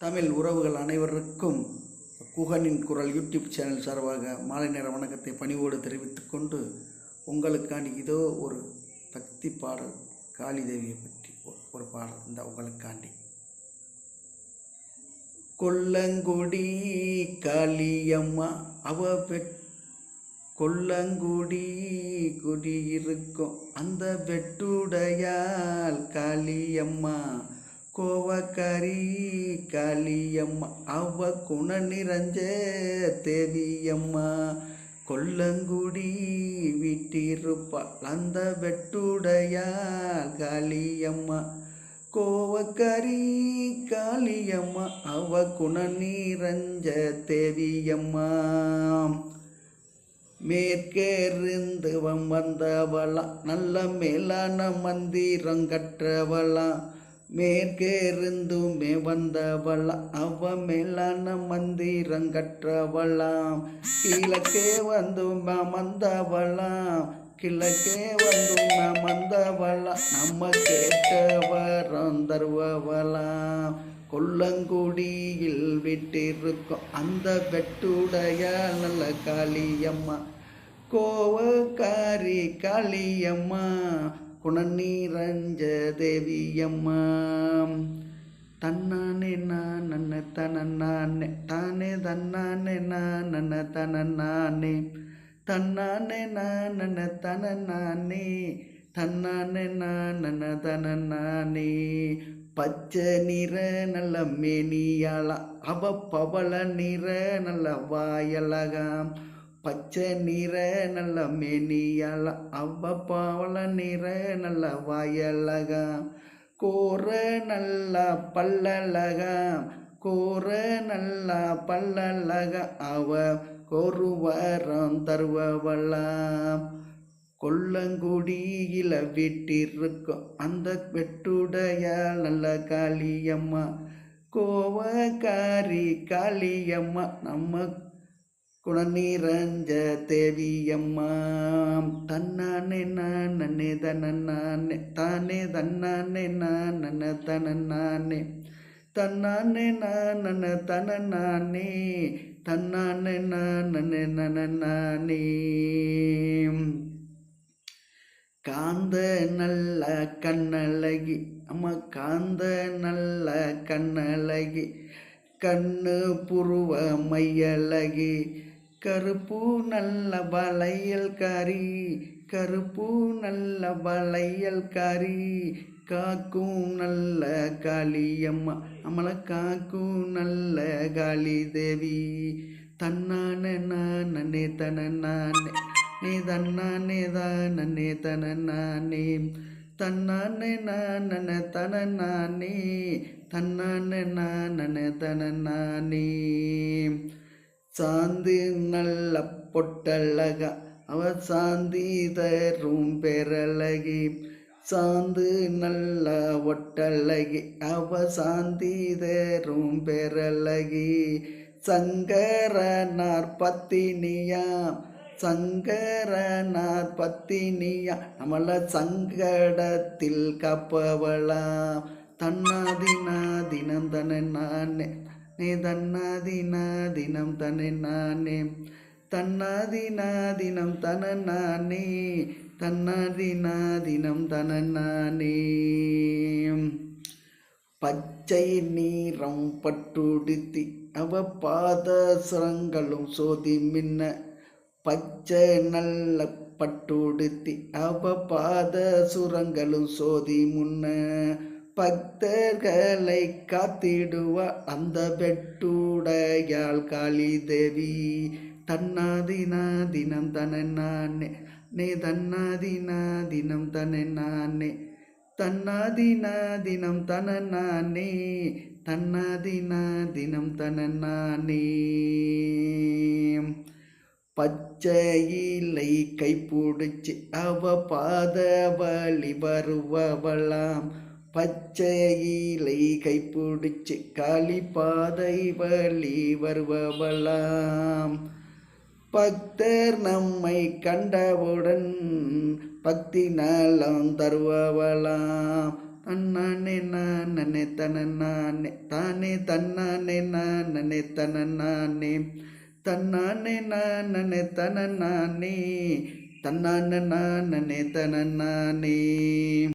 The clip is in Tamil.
தமிழ் உறவுகள் அனைவருக்கும் குகனின் குரல் யூடியூப் சேனல் சார்பாக மாலை நேர வணக்கத்தை பணிவோடு தெரிவித்துக் கொண்டு உங்களுக்காண்டி இதோ ஒரு பக்தி பாடல் காளி தேவியை பற்றி ஒரு பாடல் இந்த உங்களுக்காண்டி. கொல்லங்குடி காளியம்மா அவ கொல்லங்குடி குடியிருக்கும் அந்த வெட்டுடையால் காளியம்மா கோவக்காரி காளியம்மா அவ குண நிறைஞ்ச தேவியம்மா கொல்லங்குடி விட்டிருப்பாள் அந்த வெட்டுடையால் காளியம்மா கோவக்காரி காளியம்மா அவ குண நிறைஞ்ச தேவியம்மா. மேற்கேருந்து வந்தவளா நல்ல மேலான மந்திரம் கற்றவளா மேற்கேருந்துமே வந்தவளா அவ மேலான மந்திரம் கற்றவளாம் கிழக்கே வந்தும் வந்தவளாம் கிழக்கே வந்தும் வந்தவளா நம்ம கேட்டவரம் தருவவளாம் கொல்லங்குடியில் விட்டிருக்கும் அந்த வெட்டுடைய நல்ல காளியம்மா கோவக்காரி காளியம்மா குணநீரஞ்ச தேவியம்மா. தன்னானே நான் தனநானே தானே தன்னானே நான் தனநானே தன்னானே நான் தனநானே தன்னானே நான் தனநானே. பச்சை நிற நல்ல மேனியாளா அவ பவள நிற நல்ல வாயலகாம் பச்சை நிற நல்ல மேனியாளா அவ பவள நிற நல்ல வாயலகாம் கோர நல்ல பல்லலகாம் கோர நல்ல பல்லலக அவ கோருவரம் தருவவளாம் கொல்லங்குடியில விட்டிருக்கும் அந்த வெட்டுடைய நல்ல காளியம்மா கோவக்காரி காளியம்மா நம்ம குணநீரஞ்ச தேவியம்மா. தன்னானே நானே தனநானே தானே தன்னானே நான் தனநானே தன்னானே நான் தனநானே தன்னானே நான் நானே. காந்த நல்ல கண்ணழகி அம்மா காந்த நல்ல கண்ணழகி கண்ணு புருவ மையழகி கருப்பு நல்ல வளையல் காரி கருப்பு நல்ல வளையல் காரி காக்கும் நல்ல காளியம்மா நம்மளை காக்கும் நல்ல காளி தேவி. தன்னானே நானே தனநானே நீ தன்னானே தானே தனநானே தன்னானே நான் தனநானே தன்னானே நான் தனநானே. சாந்தி நல்ல பொட்டழகா அவ சாந்தி தரும் பெறழகி சாந்து நல்ல ஒட்டழகி அவ சாந்தி தரும் பெறழகி சங்கரனார் பத்தினியாம் சங்கரனார் பத்தினியா நம்மள சங்கடத்தில் காப்பவளாம் தன்னாதினா தினம் தன நானே நீ தன்னாதினா தினம் தன நானே தன்னாதினா தினம் தன நானே தன்னாதினா தினம் தன நானே. பச்சை நீரம் பட்டுடுத்தி அவ பாத சுரங்களும் சோதி மின்ன பச்சை நல்ல பட்டுடுத்தி அவ பாத சுரங்களும் சோதி முன்ன பக்தர்களை காத்திடுவா அந்த வெட்டுடையாள் காளி தேவி. தன்னாதினா தினம் தன நானே நீ தன்னாதினா தினம் தன நானே தன்னாதினா தினம் தன நானே தன்னாதினா தினம் தன நானே. பச்சையிலை கைப்பிடிச்சு அவ பாத வழி வருவவளாம் பச்சையிலை கைப்பிடிச்சு காளி பாதை வழி வருவவளாம் பக்தர் நம்மை கண்டவுடன் பக்தி நலம் தருவவளாம் அண்ணானே நானே தனநானே தானே தன்னானே நானே தனநானே தன்னானே நானே தனநானே தன்னானே நானே தனநானே.